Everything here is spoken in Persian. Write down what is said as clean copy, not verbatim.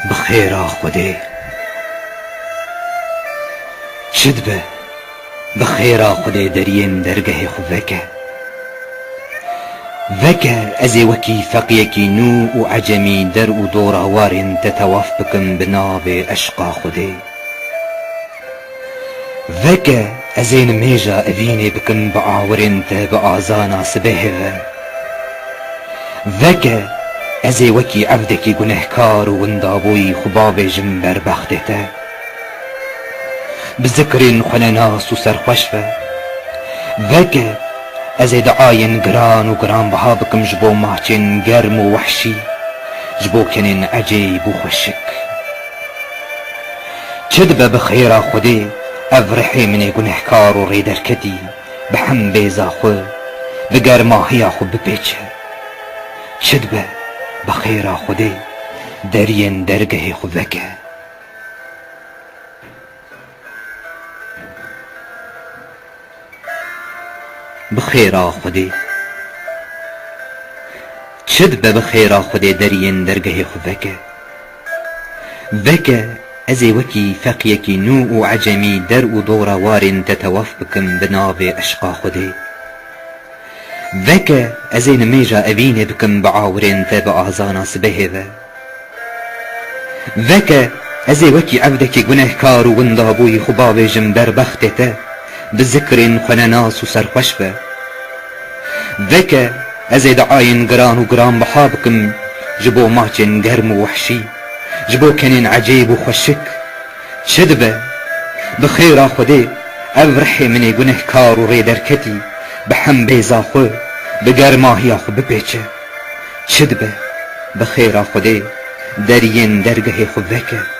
بخیرا خودی چد به بخیرا خودی درین درگه خود وکه از وکی فقیکی نو و عجمی در و دور وارن تتوف بکن بناب اشقا خودی وکه از این میجا اوینی بکن بعاورن ته بآزانا سبه وکه از وکی عبدکی گنهکار و وندابوی خباب جنبر بختته بذكر خلناس و سرخوش وکه از دعاين گران و گران بها بكم جبو ماچن گرم و وحشی جبو کنن عجیب و خوشک چد بخيرا خودی افرحي من گنهکار و ریدر کدی بحم بیزا خو بگرماهیا خو بپیچه چد بخيرا خودی درین درگه خو وکه بخيرا خودي چد بخيرا خودي درين درگه خودك وكا ازي وكي فقيكي نو و عجمي در و دورا وارن تتوف بكم بناب اشقا خودي وكا ازي نميجا ابين بكم بعاورن تب آزانا سبهذا وكا ازي وكي عبدك گنهكار و وندابوي خباب جنبر بختته بذكر خنناس و سرخوش وكا از دعاين گران و گران بحابكم جبو ماچن گرم و وحشي جبو كنن عجيب و خوشك شد بخيرا خودي افرحي مني گنهكار و ريدر كتي بحم بيزا خو بگرماهيا خو بپيچه شد بخيرا خودي درين درگه خو وكا